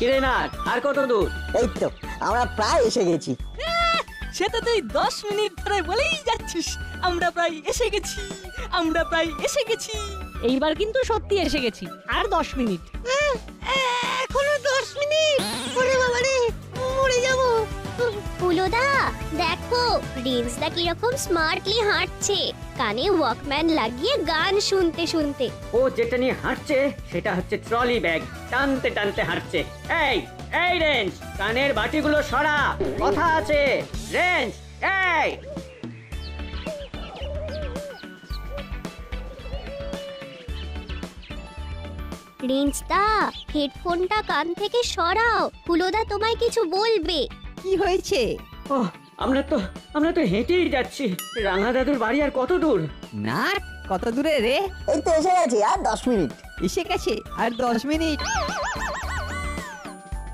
কিরে না আর কত দূর? এই তো আমরা প্রায় এসে গেছি। সেটা তুই 10 মিনিট ধরে বলেই যাচ্ছিস আমরা প্রায় এসে গেছি, আমরা প্রায় এসে গেছি। এইবার কিন্তু সত্যি এসে গেছি। আর 10 মিনিট। এখনো 10 মিনিট? ওরে বাবা রে, মরে যাব। ফুলোদা দেখো রিন্সদা কিরকম স্মার্টলি হাঁটছে, কানে ওয়াকম্যান লাগিয়ে গান শুনতে শুনতে। ও যেটা নিয়ে হাঁটছে সেটা হচ্ছে ট্রলি ব্যাগ, টানতে টানতে হাঁটছে। এই এই রেঞ্জ, কানের বাটিগুলো সরা, কথা আছে। রেঞ্জ, এই রিন্সদা হেডফোনটা কান থেকে সরাও, ফুলোদা তোমায় কিছু বলবে। কি হয়েছে? ও আমরা তো হেঁটেই যাচ্ছি। রাঙা দাদুর বাড়ি আর কত দূর? না কত দূরে রে? এই তো এসে গেছি, আর 10 মিনিট। এসে গেছে আর 10 মিনিট।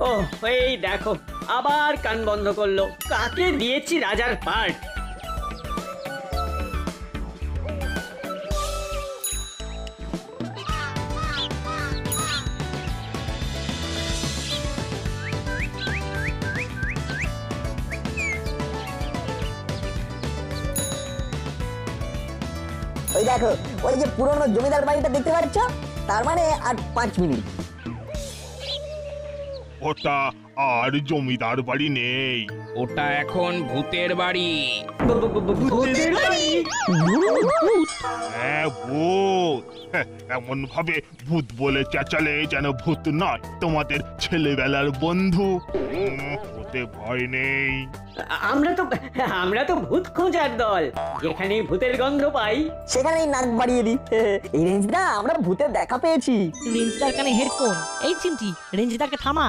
ও এই দেখো আবার কান বন্ধ করলো। কাকে দিয়েছি রাজার পার্ট? ওই দেখো, ওই যে পুরনো জমিদার বাড়িটা দেখতে পাচ্ছ, তার মানে আর 5 মিনিট। ওটা আর জমিদার বাড়ি নেই, ওটা এখন ভূতের বাড়ি। ভূতের বাড়ি? হ্যাঁ ভূত। এমন ভাবে ভূত বলে চেঁচালে যেন ভূত নয়, তোমাদের ছেলেবেলার বন্ধু। ভূতে ভয় নেই। আমরা তো ভূত খোঁজার দল। যেখানেই ভূতের গন্ধ পাই সেখানেই নাক বাড়িয়ে দিই। এই রেঞ্জদা আমরা ভূতের দেখা পেয়েছি। রেঞ্জদার কানে হেডফোন। এই চিমটি, রেঞ্জদাকে থামা।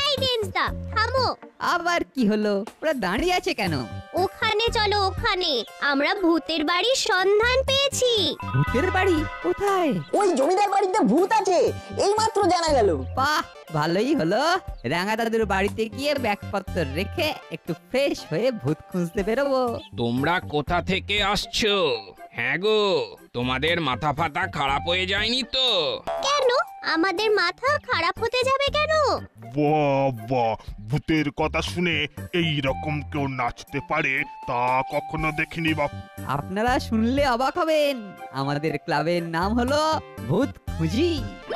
এই রিন্সদা থামো। আবার কি হলো? ওরা দাঁড়িয়ে আছে কেন? ওখানে চলো, ওখানে আমরা ভূতের বাড়ির সন্ধান পেয়েছি। ভূতের বাড়ি কোথায়? ওই জমিদার বাড়িতে ভূত আছে, এই মাত্র জানা গেল। বাহ, ভালোই হলো। রাঙা দাদুর বাড়িতে গিয়ে ব্যাগপত্র রেখে একটু ফ্রেশ হয়ে ভূত খুঁজতে বেরোবো। তোমরা কোথা থেকে আসছো? হ্যাঁ গো, তোমাদের মাথা ফাতা খারাপ হয়ে যায়নি তো? কেন আমাদের মাথা খারাপ হতে যাবে কেন? বাবা, ভূতের কথা শুনে এই রকম কেউ নাচতে পারে তা কখনো দেখিনি বাপু। আপনারা শুনলে অবাক হবেন। আমাদের ক্লাবের নাম হলো ভূত খুঁজি।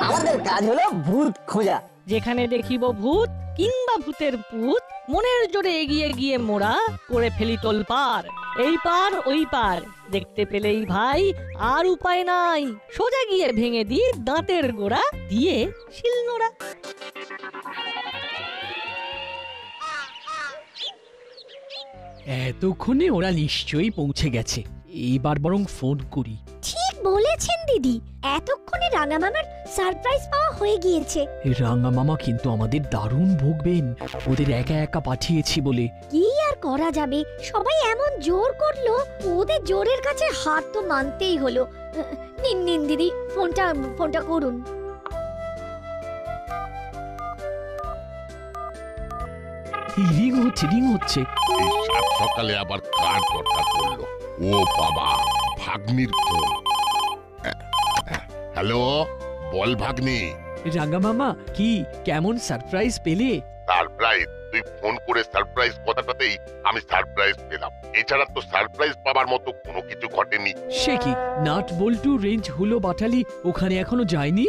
আমাদের কাজ হলো ভূত খোঁজা। যেখানে দেখিব ভূত কিংবা ভূতের পুত, মনের জোরে এগিয়ে গিয়ে মোরা করে ফেলি তোলপার। এই পার ওই পার দেখতে পেলেই ভাই আর উপায় নাই, সোজা গিয়ে ভেঙে দি দাঁতের গোড়া দিয়ে শিলনোড়া। এতক্ষণে ওরা নিশ্চয়ই পৌঁছে গেছে। এইবার বরং ফোন করি। ঠিক বলেছেন দিদি, এতক্ষণে রাঙা মামার সারপ্রাইজ পাওয়া হয়ে গিয়েছে। রাঙা মামা কিন্তু আমাদের দারুণ ভুগবেন, ওদের একা একা পাঠিয়েছি বলে। কি আর করা যাবে, সবাই এমন জোর করলো, ওদের জোরের কাছে হার তো মানতেই হলো। নিন নিন দিদি, ফোনটা করুন। রিং হচ্ছে। এই সাত সকালে আবার কার দরকার পড়লো? ও বাবা, ভাগ্নির ফোন। হ্যালো, বল ভাগ্নি। রাঙা মামা, কি কেমন সারপ্রাইজ পেলে? সারপ্রাইজ? তুই ফোন করে সারপ্রাইজ কথাটাতেই আমি সারপ্রাইজ পেলাম। এছাড়া তো সারপ্রাইজ পাবার মতো কোনো কিছু ঘটেনি। সে কি, নাট বল্টু রেঞ্জ হুলো বাটালি ওখানে এখনো যায়নি?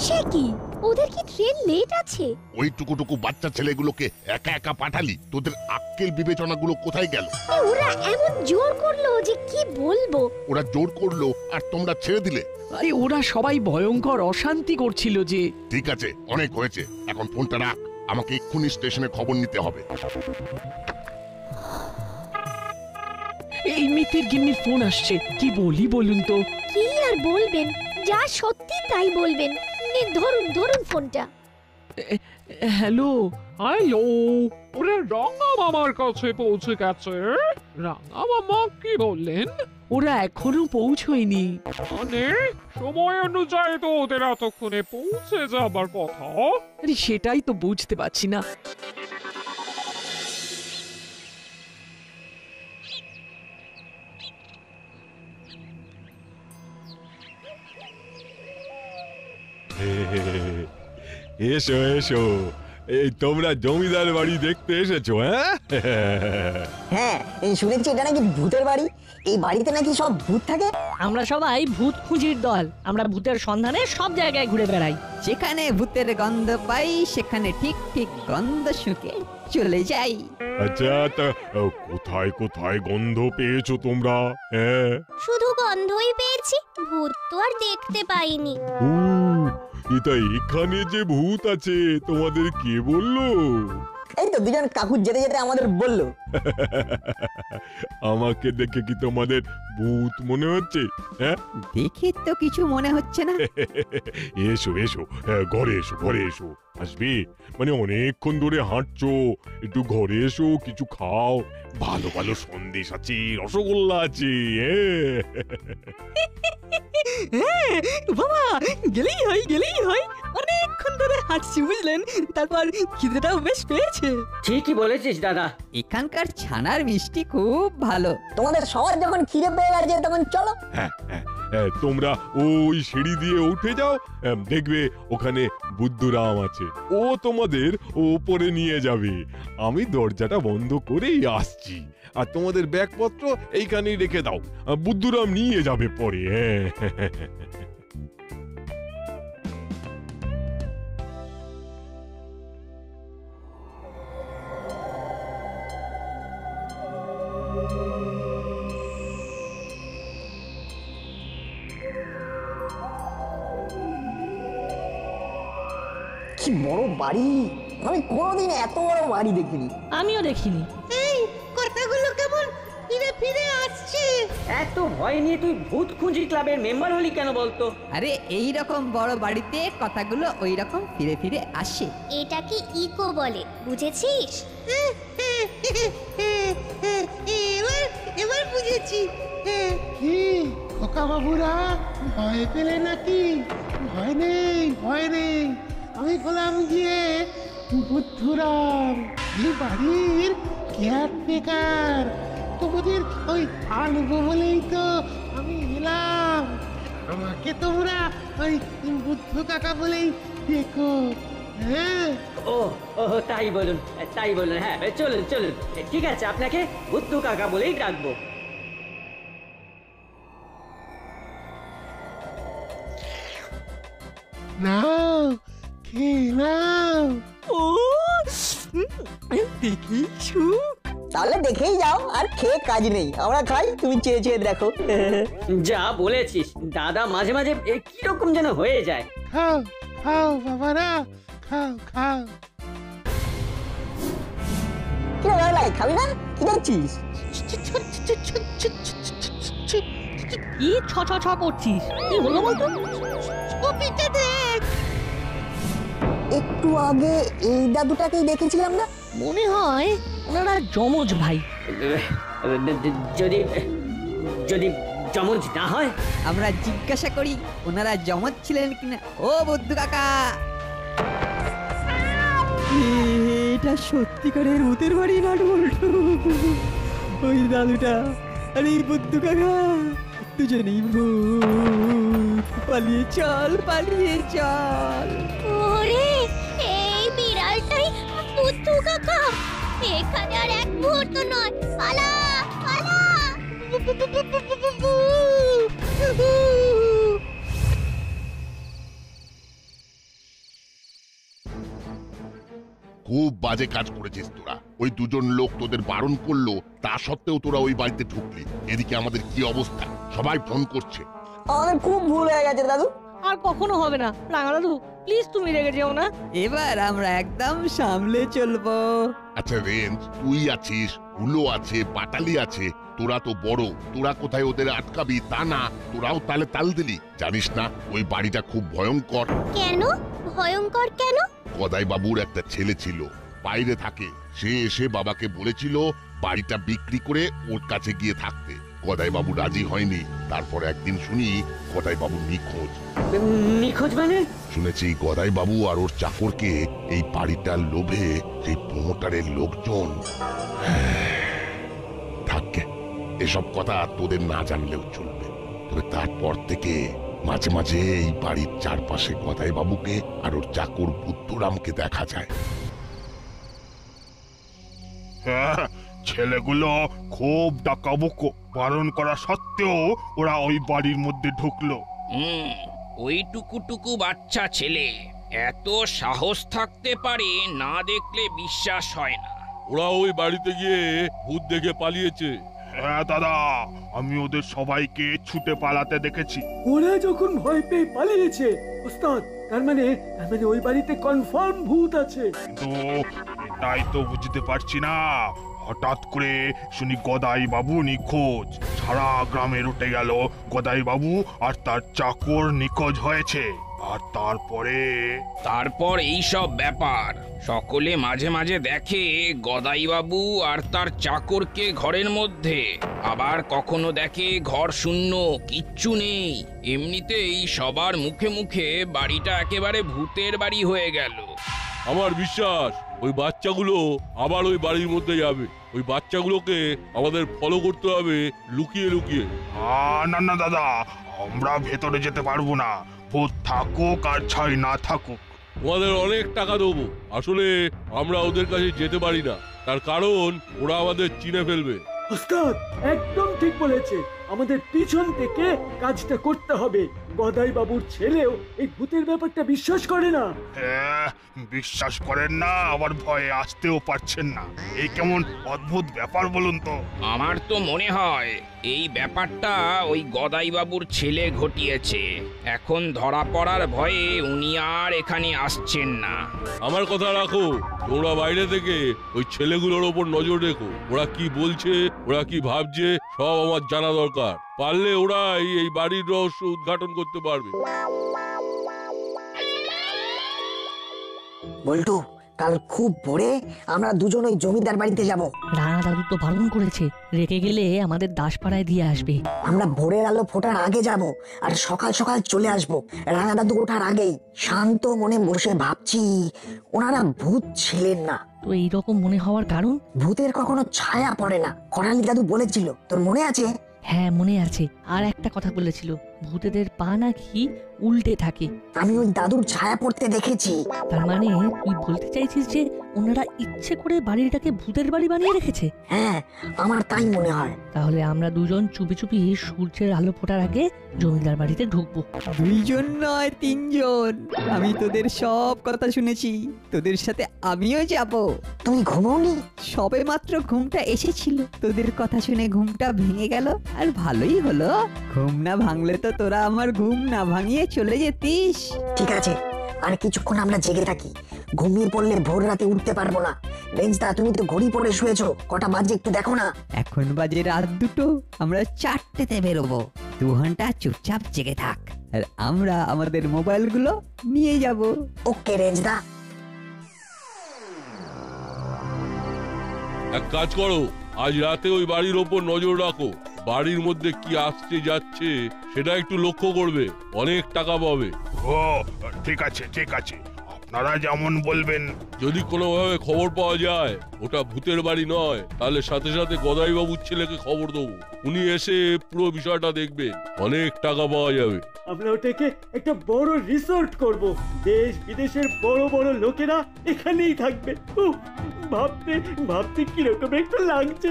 সে কি, ওদের কি ট্রেন লেট আছে? ওই টুকুটুকু বাচ্চা ছেলেগুলোকে একা একা পাঠালি, তোদের আক্কেল বিবেচনাগুলো কোথায় গেল? ওরা এমন জোর করলো যে কি বলবো। ওরা জোর করলো আর তোমরা ছেড়ে দিলে? আরে ওরা সবাই ভয়ঙ্কর অশান্তি করছিল যে। ঠিক আছে, অনেক হয়েছে, এখন ফোনটা রাখ। আমাকে এক্ষুনি স্টেশনে খবর নিতে হবে। এই মিতের গিন্নির ফোন আসছে, কি বলি বলুন তো? কি আর বলবেন, যা সত্যি তাই বলবেন। ধরুন ফোনটা। হ্যালো। হ্যালো, ওরা রাঙা মামার কাছে পৌঁছে গেছে। রাঙা মামা কি বললেন? ওরা এখনো পৌঁছয়নি। মানে সময় অনুযায়ী তো ওদের এতক্ষণে পৌঁছে যাবার কথা। আরে সেটাই তো বুঝতে পারছি না। এসো এসো, এই তোমরা জমিদার বাড়ি দেখতে এসেছো? হ্যাঁ হ্যাঁ, এই শুনেছি এটা নাকি ভূতের বাড়ি। এই বাড়িতে নাকি সব ভূত থাকে। আমরা সবাই ভূত খুঁজির দল। আমরা ভূতের সন্ধানে সব জায়গায় ঘুরে বেড়াই। যেখানে ভূতের গন্ধ পাই সেখানে ঠিক ঠিক গন্ধ শুকে চলে যাই। আচ্ছা, তা কোথায় কোথায় গন্ধ পেয়েছো তোমরা? হ্যাঁ, শুধু গন্ধই পেয়েছি, ভূত তো আর দেখতে পাইনি। ও এটা এখানে যে ভূত আছে তোমাদের কে বললো? এই তো দুজন কাকু যেতে যেতে আমাদের বললো। আমাকে দেখে কি তোমাদের ভূত মনে হচ্ছে? হ্যাঁ, দেখে তো কিছু মনে হচ্ছে না। এসো এসো, ঘরে এসো, ঘরে এসো। আসবে মানে অনেকক্ষণ ধরে হাঁটছো, একটু ঘরে এসো, কিছু খাও। ভালো ভালো সন্দেশ আছে, রসগোল্লা আছে। বাবা, গেলেই হয়। অনেকক্ষণ ধরে হাঁটছি বুঝলেন, তারপর খিদেটাও বেশ পেয়েছে। ঠিকই বলেছিস দাদা। এখানকার ছানার মিষ্টি খুব ভালো। তোমাদের সবার যখন খিদে পেয়ে গেছে তখন চলো। হ্যাঁ, তোমরা ওই সিঁড়ি দিয়ে উঠে যাও, দেখবে ওখানে বুদ্ধুরাম আছে, ও তোমাদের ওপরে নিয়ে যাবে। আমি দরজাটা বন্ধ করেই আসছি, আর তোমাদের ব্যাগপত্র এইখানেই রেখে দাও, বুদ্ধুরাম নিয়ে যাবে পরে। হ্যাঁ কি বড় বাড়ি! আমি কোনোদিন এত বড় বাড়ি দেখিনি। আমিও দেখিনি। কথাগুলো কেমন ফিরে ফিরে আসছে। এত ভয় নিয়ে তুই ভূত খুঁজি ক্লাবের মেম্বার হলি কেন বলতো? আরে এই রকম বড় বাড়িতে কথাগুলো ওই রকম ফিরে ফিরে আসে। এটাকে ইকো বলে, বুঝেছিস? এবার বুঝেছি। কি খোকা বাবুরা ভয় পেলে নাকি? ভয় নেই, ভয় নেই। আমি হলাম গিয়ে বুদ্ধুরাম, এই বাড়ির কেয়ারটেকার। তোমাদের ওই আনবো বলেই তো আমি এলাম। আমাকে তোমরা ওই বুদ্ধ কাকা বলেই দেখো। হ্যাঁ, ও ও তাই বলুন। হ্যাঁ, চলুন। ঠিক আছে, আপনাকে বুদ্ধু কাকা বলেই ডাকবো। নাও, খেয়ে নাও। ও দেখি তাহলে দেখেই যাও, আর খেয়ে কাজ নেই। আমরা খাই, তুমি চেয়ে চেয়ে দেখো। যা বলেছিস দাদা, মাঝে মাঝে কিরকম যেন হয়ে যায়। খাও খাও বাবারা, খাও খাও। কি রে, খাবি না? কি দেখছিস? কি ছ করছিস? কি হলো বলতো? একটু আগে এই দাদুটাকেই দেখেছিলাম না? মনে হয় ওনারা যমজ ভাই। যদি যদি যমজ না হয়? আমরা জিজ্ঞাসা করি ওনারা যমজ ছিলেন কিনা। ও বুদ্ধু কাকা, এটা সত্যিকারের ভূতের বাড়ি না বলতো? ওই দাদুটা আর এই বুদ্ধু কাকা দুজনেই ভূত। পালিয়ে চল। ওরে, এই বিড়ালটাই বুদ্ধু কাকা। এখানে আর এক মুহূর্ত নয়, পালা পালা। খুব বাজে কাজ করেছিস তোরা। ওই দুজন লোক তোদের বারণ করলো, তা সত্ত্বেও তোরা ওই বাড়িতে ঢুকলি। এদিকে আমাদের কি অবস্থা, সবাই ফোন করছে। আমাদের খুব ভুল হয়ে গেছে দাদু। আর কখনো হবে না। রাঙা দাদু, প্লিজ তুমি রেগে যেও না। এবার আমরা একদম সামলে চলবো। আচ্ছা রেঞ্জ, তুই আছিস, হুলো আছে, পাটালি আছে, তোরা তো বড়, তোরা কোথায় ওদের আটকাবি তা না, তোরাও তালে তাল দিলি। জানিস না ওই বাড়িটা খুব ভয়ঙ্কর? কেন ভয়ঙ্কর? কেন? গদাই বাবুর একটা ছেলে ছিল, বাইরে থাকে। সে এসে বাবাকে বলেছিল বাড়িটা বিক্রি করে ওর কাছে গিয়ে থাকতে। গদাই বাবু রাজি হয়নি। তারপর একদিন শুনি গদাই বাবু নিখোঁজ। নিখোঁজ মানে? শুনেছি গদাই বাবু আর ওর চাকরকে এই বাড়িটার লোভে সেই প্রমোটারের লোকজন। থাকবে, এসব কথা তোদের না জানলেও চলবে। তবে তারপর থেকে মাঝে মাঝে এই বাড়ির চারপাশে গদাই বাবুকে আর ওর চাকর বুদ্ধুরামকে দেখা যায়। হ্যাঁ, ছেলেগুলো খুব ডাকাবুকো, বারণ করা সত্ত্বেও ওরা ওই বাড়ির মধ্যে ঢুকলো। ওই টুকু বাচ্চা ছেলে এত সাহস থাকতে পারে, না দেখলে বিশ্বাস হয় না। ওরা ওই বাড়িতে গিয়ে ভূত দেখে পালিয়েছে। হ্যাঁ দাদা, আমি ওদের সবাইকে ছুটে পালাতে দেখেছি। ওরা যখন ভয় পেয়ে পালিয়েছে ওস্তাদ, তার মানে ওই বাড়িতে কনফার্ম ভূত আছে। কিন্তু এটাই তো বুঝতে পারছি না, হঠাৎ করে শুনি গদাই বাবু নিখোঁজ। সারা গ্রামে উঠে গেল গদাই বাবু আর তার চাকর নিখোঁজ হয়েছে। আর তারপর এই সব ব্যাপার সকলে মাঝে মাঝে দেখে গদাইবাবু আর তার চাকরকে ঘরের মধ্যে, আবার কখনো দেখে ঘর শূন্য, কিচ্ছু নেই। এমনিতেই সবার মুখে মুখে বাড়িটা একেবারে ভূতের বাড়ি হয়ে গেল। আমার বিশ্বাস ওই বাচ্চাগুলো আবার ওই বাড়ির মধ্যে যাবে। ওই বাচ্চাগুলোকে আমাদের ফলো করতে হবে লুকিয়ে লুকিয়ে। না না দাদা, আমরা ভেতরে যেতে পারবো না, ভূত থাকুক আর ছাই না থাকুক। তোমাদের অনেক টাকা দেবো, আসলে আমরা ওদের কাছে যেতে পারি না, তার কারণ ওরা আমাদের চিনে ফেলবে। ওস্তাদ একদম ঠিক বলেছে, আমাদের পিছন থেকে কাজটা করতে হবে। গদাই বাবুর ছেলেও এই ভূতের ব্যাপারটা বিশ্বাস করে না। বিশ্বাস করেন না, আবার ভয়ে আসতেও পারছেন না। এই কেমন অদ্ভুত ব্যাপার বলুন তো। আমার তো মনে হয় এই ব্যাপারটা ওই গদাইবাবুর ছেলে ঘটিয়েছে। এখন ধরা পড়ার ভয়ে উনি আর এখানে আসছেন না। আমার কথা রাখো, তোমরা বাইরে থেকে ওই ছেলেগুলোর ওপর নজর রেখো। ওরা কি বলছে, ওরা কি ভাবছে, সব আমার জানা দরকার। পারলে ওরাই এই বাড়ির রহস্য উদ্ঘাটন করতে পারবে। বল্টু, কাল খুব ভোরে আমরা দুজন ওই জমিদার বাড়িতে যাব। রানা দাদু তো বারণ করেছে, রেখে গেলে আমাদের দাসপাড়ায় দিয়ে আসবে। আমরা ভোরের আলো ফোটার আগে যাব আর সকাল সকাল চলে আসব। রানা দাদু ওঠার আগেই শান্ত মনে বসে ভাবছি, ওনারা ভূত ছিলেন না। তো এইরকম মনে হওয়ার কারণ? ভূতের কখনো ছায়া পড়ে না, করালি দাদু বলেছিল, তোর মনে আছে? হ্যাঁ মনে আছে। আর একটা কথা বলেছিল, ভূতেদের পা নাকি উল্টে থাকে। আমি ওই দাদুর ছায়া পড়তে দেখেছি। তার মানে তুই বলতে চাইছিস যে ওনারা ইচ্ছে করে বাড়িটাকে ভূতের বাড়ি বানিয়ে রেখেছে? হ্যাঁ, আমার তাই মনে হয়। তাহলে আমরা দুজন চুপি চুপি সূর্যের আলো ফোটার আগে জমিদার বাড়িতে ঢুকবো। দুইজন নয়, তিনজন। আমি তোদের সব কথা শুনেছি, তোদের সাথে আমিও যাব। তুমি ঘুমোনি? সবে মাত্র ঘুমটা এসেছিল, তোদের কথা শুনে ঘুমটা ভেঙে গেল। আর ভালোই হলো, ঘুম না ভাঙলে তো তোরা আমার ঘুম না ভাঙিয়ে চলে যেতিস। ঠিক আছে, আর কিছুক্ষণ আমরা জেগে থাকি। ঘুমিয়ে পড়লে ভোর রাতে উঠতে পারবো না। রেঞ্জদা, তুমি তো ঘড়ি পরে শুয়েছো, কটা বাজে একটু দেখো না। এখন বাজে রাত 2টো, আমরা 4টেতে বেরোবো। 2 ঘন্টা চুপচাপ জেগে থাক, আর আমরা আমাদের মোবাইলগুলো নিয়ে যাব। ওকে রেঞ্জদা। এক কাজ করো, আজ রাতে ওই বাড়ির ওপর নজর রাখো। বাড়ির মধ্যে কি আসছে যাচ্ছে সেটা একটু লক্ষ্য করবে, অনেক টাকা পাবে। ও ঠিক আছে ঠিক আছে, আপনারা যেমন বলবেন। যদি কোনোভাবে খবর পাওয়া যায় ওটা ভূতের বাড়ি নয়, তাহলে সাথে সাথে গদাই বাবুর ছেলেকে খবর দেবো। উনি এসে পুরো বিষয়টা দেখবেন, অনেক টাকা পাওয়া যাবে। আমরা ওটাকে একটা বড় রিসোর্ট করব, দেশ বিদেশের বড় বড় লোকেরা এখানেই থাকবে। ভাবতে ভাবতে কিরকম একটু লাগছে।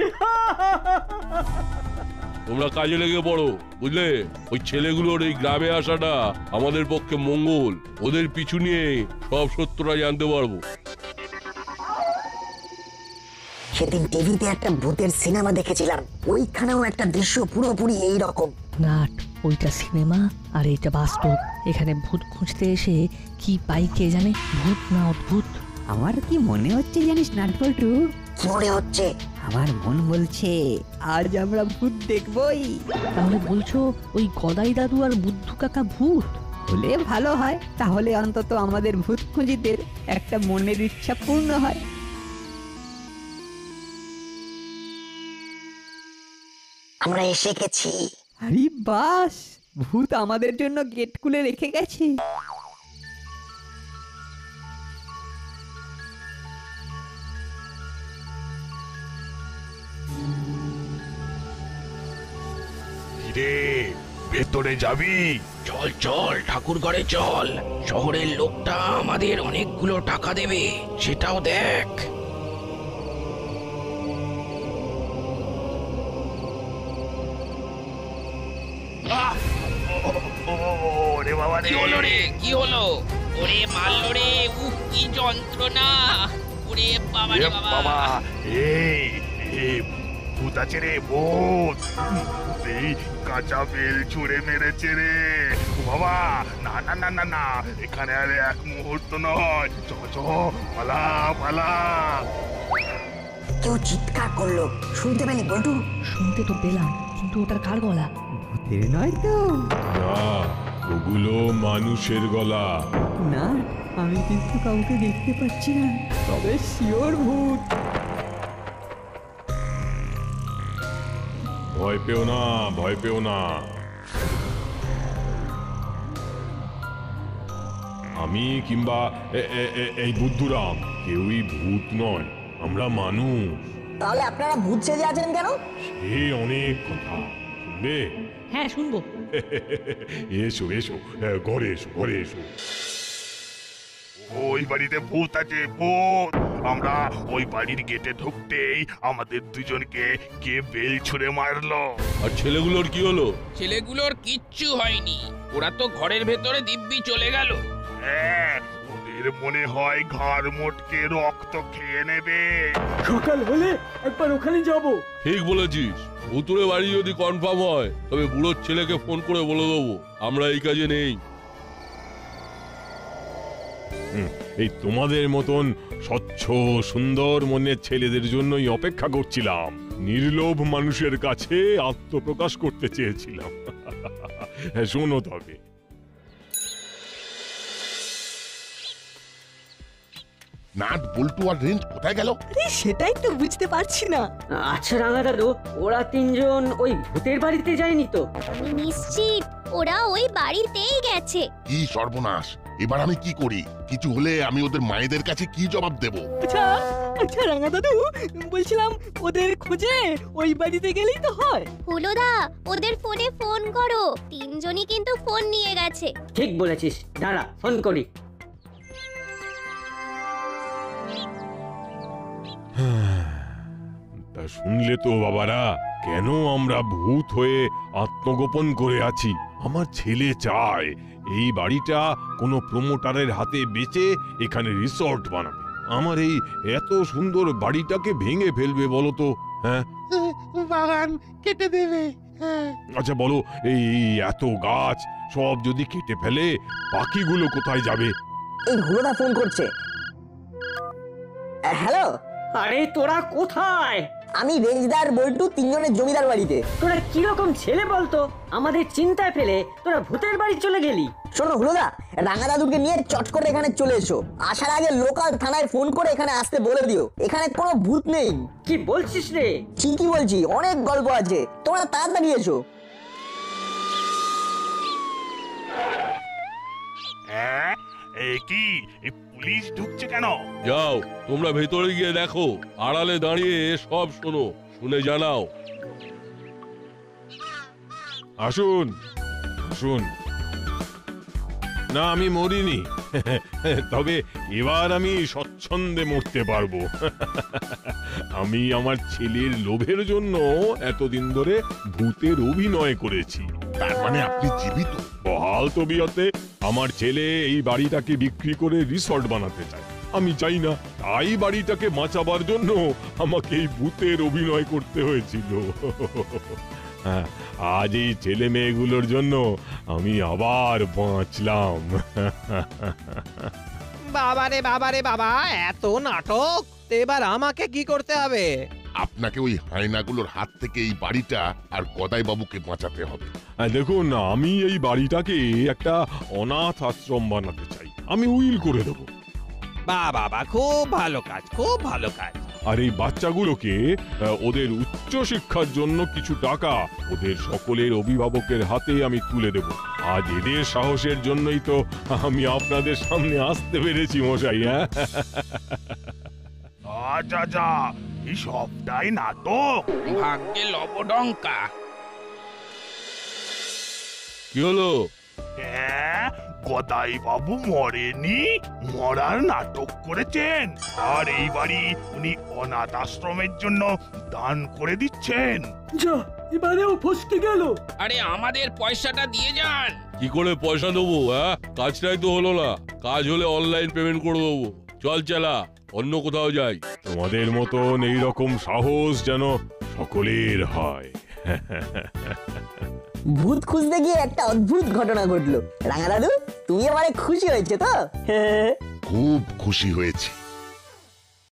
তোমরা কাজে লেগে পড়ো, বুঝলে? ওই ছেলেগুলোর এই গ্রামে আসাটা আমাদের পক্ষে মঙ্গল। ওদের পিছু নিয়ে সব সত্যটা জানতে পারবো। সেদিন টিভিতে একটা ভূতের সিনেমা দেখেছিলাম, ওইখানেও একটা দৃশ্য পুরোপুরি এই রকম। নাট, ওইটা সিনেমা আর এইটা বাস্তব। এখানে ভূত খুঁজতে এসে কি পাই কে জানে, ভূত না অদ্ভুত। আমার কি মনে হচ্ছে জানিস নাটবল্টু? কি মনে হচ্ছে? আমার মন বলছে আজ আমরা ভূত দেখবই। তাহলে বলছো ওই গদাই দাদু আর বুদ্ধু কাকা ভূত? হলে ভালো হয়, তাহলে অন্তত আমাদের ভূত খুঁজিদের একটা মনের ইচ্ছা পূর্ণ হয়। আমরা এসে গেছি। আরে বাস, ভূত আমাদের জন্য গেট খুলে রেখে গেছে। রে ভেতরে যাবি? চল চল ঠাকুর ঘরে চল, শহরের লোকটা আমাদের অনেকগুলো টাকা দেবে, সেটাও দেখ। ওরে বাবা কি হলো রে, কি হলো? ওরে মারলো রে, উফ কি যন্ত্রণা! ওরে বাবা রে বাবা! এই ভূত আছে রে, ভূত! এই কাঁচা বেল ছুঁড়ে মেরেছে রে বাবা। না না না না না, এখানে আর এক মুহূর্ত নয়, পালা পালা। কেউ চিৎকার করলো, শুনতে পেলি বল্টু? শুনতে তো পেলাম, কিন্তু ওটার কার গলা? ভূতের নয় তো? না, ওগুলো মানুষের গলা। না, আমি কিন্তু কাউকে দেখতে পাচ্ছি না, তবে শিওর ভূত। ভয় পেও না, ভয় পেও না। আমি কিংবা এই বুদ্ধুরাম কেউই ভূত নয়, আমরা মানুষ। তাহলে আপনারা ভূত সেজে আছেন কেন? সে অনেক কথা শুনবে? হ্যাঁ শুনবো। এসো এসো, ঘরে এসো, ঘরে এসো। ওই বাড়িতে ভূত আছে, ভূত। আমরা ওই বাড়ির গেটে ঢুকতেই আমাদের দুজনকে কে বেল ছুঁড়ে মারলো। আর ছেলেগুলোর কি হলো? ছেলেগুলোর কিচ্ছু হয়নি, ওরা তো ঘরের ভেতরে দিব্যি চলে গেল। হ্যাঁ, ওদের মনে হয় ঘাড় মোটকে রক্ত খেয়ে নেবে। সকাল হলে একবার ওখানে যাব। ঠিক বলেছিস, ভুতুরে বাড়ি যদি কনফার্ম হয় তবে বুড়োর ছেলেকে ফোন করে বলে দেবো আমরা এই কাজে নেই। এই তোমাদের মতন স্বচ্ছ সুন্দর মনের ছেলেদের জন্যই অপেক্ষা করছিলাম। নির্লোভ মানুষের কাছে আত্মপ্রকাশ করতে চেয়েছিলাম। শোনো তবে, নাট বল্টু আর রেঞ্জ কোথায় গেল? সেটাই তো বুঝতে পারছি না। আচ্ছা রাঙা দাদু, ওরা তিনজন ওই ভূতের বাড়িতে যায়নি তো? আমি নিশ্চিত ওরা ওই বাড়িতেই গেছে। কি সর্বনাশ! এবার আমি কি করি? কিছু হলে আমি ওদের মায়েদের কাছে কি জবাব দেব? আচ্ছা আচ্ছা রাঙা দাদু, বলছিলাম ওদের খোঁজে ওই বাড়িতে গেলেই তো হয়। হুলোদা, ওদের ফোনে ফোন করো, তিনজনই কিন্তু ফোন নিয়ে গেছে। ঠিক বলেছিস, দাঁড়া ফোন করি। তা শুনলে তো বাবারা, কেন আমরা ভূত হয়ে আত্মগোপন করে আছি। আমার ছেলে চায় এই বাড়িটা কোনো প্রমোটারের হাতে বেচে এখানে রিসর্ট বানাবে। আমার এই এত সুন্দর বাড়িটাকে ভেঙে ফেলবে বলো তো? হ্যাঁ, বাগান কেটে দেবে। আচ্ছা বলো, এই এত গাছ সব যদি কেটে ফেলে পাখিগুলো কোথায় যাবে? এই হুলোদা ফোন করছে। হ্যালো, আরে তোরা কোথায়? আমি রেঞ্জদার বল্টু তিনজনের জমিদার বাড়িতে। তোরা কিরকম ছেলে বলতো, আমাদের চিন্তায় ফেলে তোরা ভূতের বাড়ি চলে গেলি। শোনো হুলোদা, রাঙা দাদুকে নিয়ে চট করে এখানে চলে এসো। আসার আগে লোকাল থানায় ফোন করে এখানে আসতে বলে দিও। এখানে কোনো ভূত নেই। কি বলছিস রে? ঠিকই বলছি, অনেক গল্প আছে, তোমরা তাড়াতাড়ি এসো। হ্যাঁ, কি এই পুলিশ ঢুকছে কেন? যাও তোমরা ভেতরে গিয়ে দেখো, আড়ালে দাঁড়িয়ে সব শোনো, শুনে জানাও। আসুন আসুন। না, আমি মরিনি, তবে এবার আমি স্বচ্ছন্দে মরতে পারবো। আমি আমার ছেলের লোভের জন্য এতদিন ধরে ভূতের অভিনয় করেছি। তার মানে আপনি জীবিত? বহাল তবিয়তে আমার ছেলে এই বাড়িটাকে বিক্রি করে রিসর্ট বানাতে চায়। আমি চাই না, তাই বাড়িটাকে বাঁচাবার জন্য আমাকে এই ভূতের অভিনয় করতে হয়েছিল। হ্যাঁ, আজ এই ছেলে মেয়েগুলোর জন্য আমি আবার বাঁচলাম। বাবারে বাবারে বাবা, এত নাটক! এবার আমাকে কি করতে হবে? আপনাকে ওই হায়নাগুলোর হাত থেকে এই বাড়িটা আর গদাই বাবুকে বাঁচাতে হবে। দেখুন, আমি এই বাড়িটাকে একটা অনাথ আশ্রম বানাতে চাই। আমি উইল করে দেবো। বাবা, খুব ভালো কাজ, খুব ভালো কাজ। আর এই বাচ্চাগুলোকে ওদের উচ্চ শিক্ষার জন্য কিছু টাকা ওদের সকলের অভিভাবকের হাতে আমি তুলে দেব। আজ এদের সাহসের জন্যই তো আমি আপনাদের সামনে আসতে পেরেছি মশাই। হ্যাঁ, যা এই সবটাই নাটক। ভাগ্যে লবডঙ্কা। কি হলো? হ্যাঁ, গদাই বাবু মরেনি, মরার নাটক করেছেন, আর এই বাড়ি উনি অনাথ আশ্রমের জন্য দান করে দিচ্ছেন। যা, এবারেও ফসকে গেল। আরে আমাদের পয়সাটা দিয়ে যান। কি করে পয়সা দেবো? হ্যাঁ, কাজটাই তো হলো না। কাজ হলে অনলাইন পেমেন্ট করে দেবো। চল চালা, অন্য কোথাও যাই। তোমাদের মতন এইরকম সাহস যেন সকলের হয়। ভূত খুঁজতে গিয়ে একটা অদ্ভুত ঘটনা ঘটলো। রাঙা দাদু, তুমি আমারে খুশি হয়েছে তো? খুব খুশি হয়েছে।